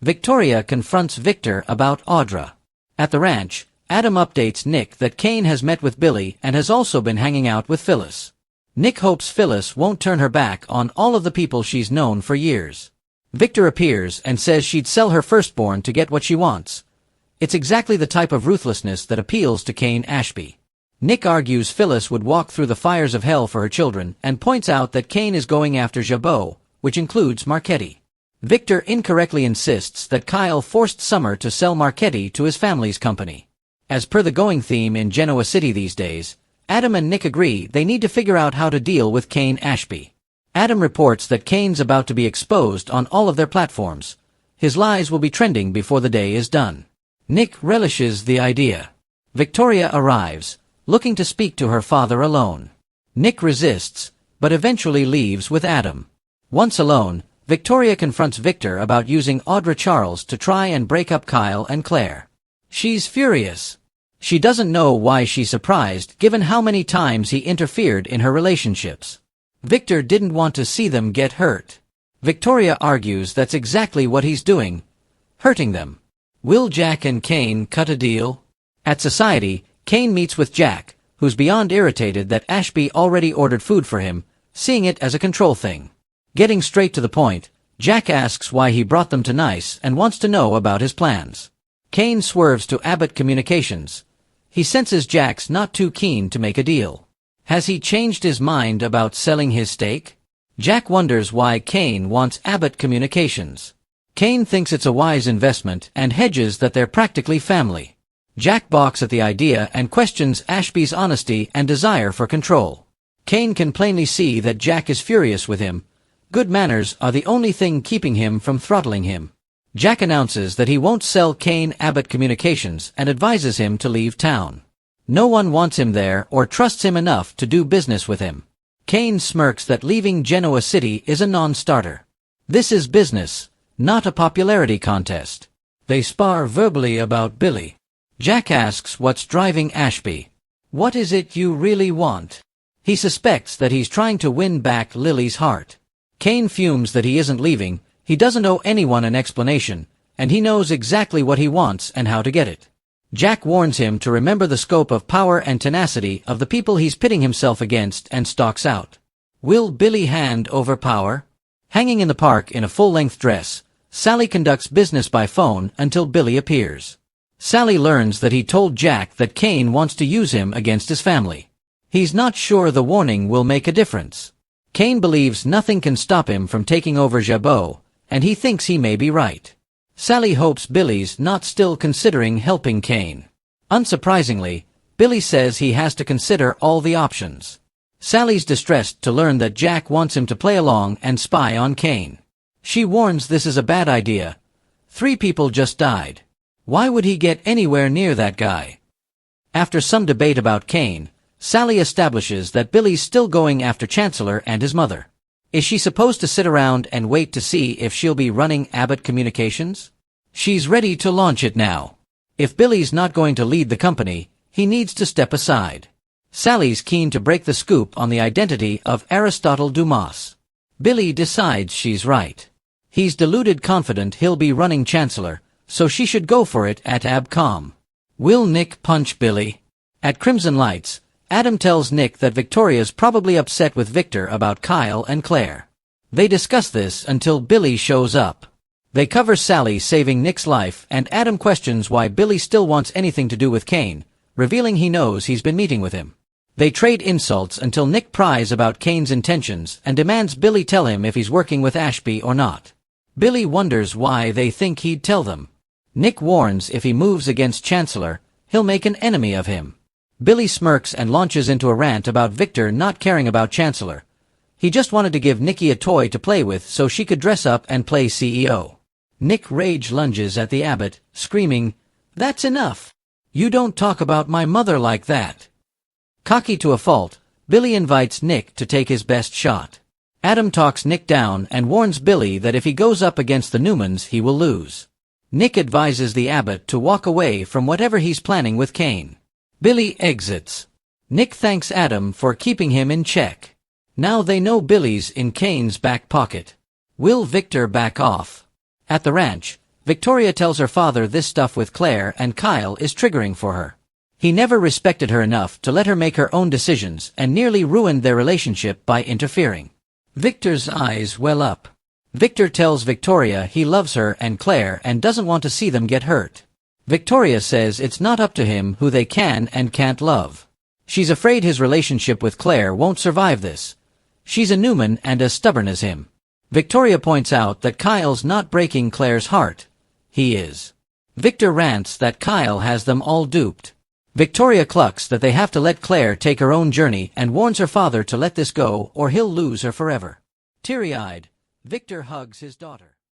Victoria confronts Victor about Audra. At the ranch, Adam updates Nick that Kane has met with Billy and has also been hanging out with Phyllis. Nick hopes Phyllis won't turn her back on all of the people she's known for years. Victor appears and says she'd sell her firstborn to get what she wants. It's exactly the type of ruthlessness that appeals to Kane Ashby. Nick argues Phyllis would walk through the fires of hell for her children and points out that Kane is going after Jabot, which includes Marchetti. Victor incorrectly insists that Kyle forced Summer to sell Marchetti to his family's company. As per the going theme in Genoa City these days, Adam and Nick agree they need to figure out how to deal with Kane Ashby. Adam reports that Kane's about to be exposed on all of their platforms. His lies will be trending before the day is done. Nick relishes the idea. Victoria arrives, looking to speak to her father alone. Nick resists, but eventually leaves with Adam. Once alone, Victoria confronts Victor about using Audra Charles to try and break up Kyle and Claire. She's furious. She doesn't know why she's surprised given how many times he interfered in her relationships. Victor didn't want to see them get hurt. Victoria argues that's exactly what he's doing, hurting them. Will Jack and Kane cut a deal? At Society, Kane meets with Jack, who's beyond irritated that Ashby already ordered food for him, seeing it as a control thing. Getting straight to the point, Jack asks why he brought them to Nice and wants to know about his plans. Kane swerves to Abbott Communications. He senses Jack's not too keen to make a deal. Has he changed his mind about selling his stake? Jack wonders why Kane wants Abbott Communications. Kane thinks it's a wise investment and hedges that they're practically family. Jack balks at the idea and questions Ashby's honesty and desire for control. Kane can plainly see that Jack is furious with him. Good manners are the only thing keeping him from throttling him. Jack announces that he won't sell Kane Abbott Communications and advises him to leave town. No one wants him there or trusts him enough to do business with him. Kane smirks that leaving Genoa City is a non-starter. This is business, not a popularity contest. They spar verbally about Billy. Jack asks what's driving Ashby. What is it you really want? He suspects that he's trying to win back Lily's heart. Kane fumes that he isn't leaving, he doesn't owe anyone an explanation, and he knows exactly what he wants and how to get it. Jack warns him to remember the scope of power and tenacity of the people he's pitting himself against and stalks out. Will Billy hand over power? Hanging in the park in a full-length dress, Sally conducts business by phone until Billy appears. Sally learns that he told Jack that Kane wants to use him against his family. He's not sure the warning will make a difference. Kane believes nothing can stop him from taking over Jabot, and he thinks he may be right. Sally hopes Billy's not still considering helping Kane. Unsurprisingly, Billy says he has to consider all the options. Sally's distressed to learn that Jack wants him to play along and spy on Kane. She warns this is a bad idea. 3 people just died. Why would he get anywhere near that guy? After some debate about Kane, Sally establishes that Billy's still going after Chancellor and his mother. Is she supposed to sit around and wait to see if she'll be running Abbott Communications? She's ready to launch it now. If Billy's not going to lead the company, he needs to step aside. Sally's keen to break the scoop on the identity of Aristotle Dumas. Billy decides she's right. He's deluded confident he'll be running Chancellor, so she should go for it at ABCOM. Will Nick punch Billy? At Crimson Lights, Adam tells Nick that Victoria's probably upset with Victor about Kyle and Claire. They discuss this until Billy shows up. They cover Sally saving Nick's life and Adam questions why Billy still wants anything to do with Kane, revealing he knows he's been meeting with him. They trade insults until Nick pries about Kane's intentions and demands Billy tell him if he's working with Ashby or not. Billy wonders why they think he'd tell them. Nick warns if he moves against Chancellor, he'll make an enemy of him. Billy smirks and launches into a rant about Victor not caring about Chancellor. He just wanted to give Nikki a toy to play with so she could dress up and play CEO. Nick rage lunges at the Abbott, screaming, "That's enough! You don't talk about my mother like that!" Cocky to a fault, Billy invites Nick to take his best shot. Adam talks Nick down and warns Billy that if he goes up against the Newmans he will lose. Nick advises the Abbott to walk away from whatever he's planning with Kane. Billy exits. Nick thanks Adam for keeping him in check. Now they know Billy's in Kane's back pocket. Will Victor back off? At the ranch, Victoria tells her father this stuff with Claire and Kyle is triggering for her. He never respected her enough to let her make her own decisions and nearly ruined their relationship by interfering. Victor's eyes well up. Victor tells Victoria he loves her and Claire and doesn't want to see them get hurt. Victoria says it's not up to him who they can and can't love. She's afraid his relationship with Claire won't survive this. She's a Newman and as stubborn as him. Victoria points out that Kyle's not breaking Claire's heart. He is. Victor rants that Kyle has them all duped. Victoria clucks that they have to let Claire take her own journey and warns her father to let this go or he'll lose her forever. Teary-eyed, Victor hugs his daughter.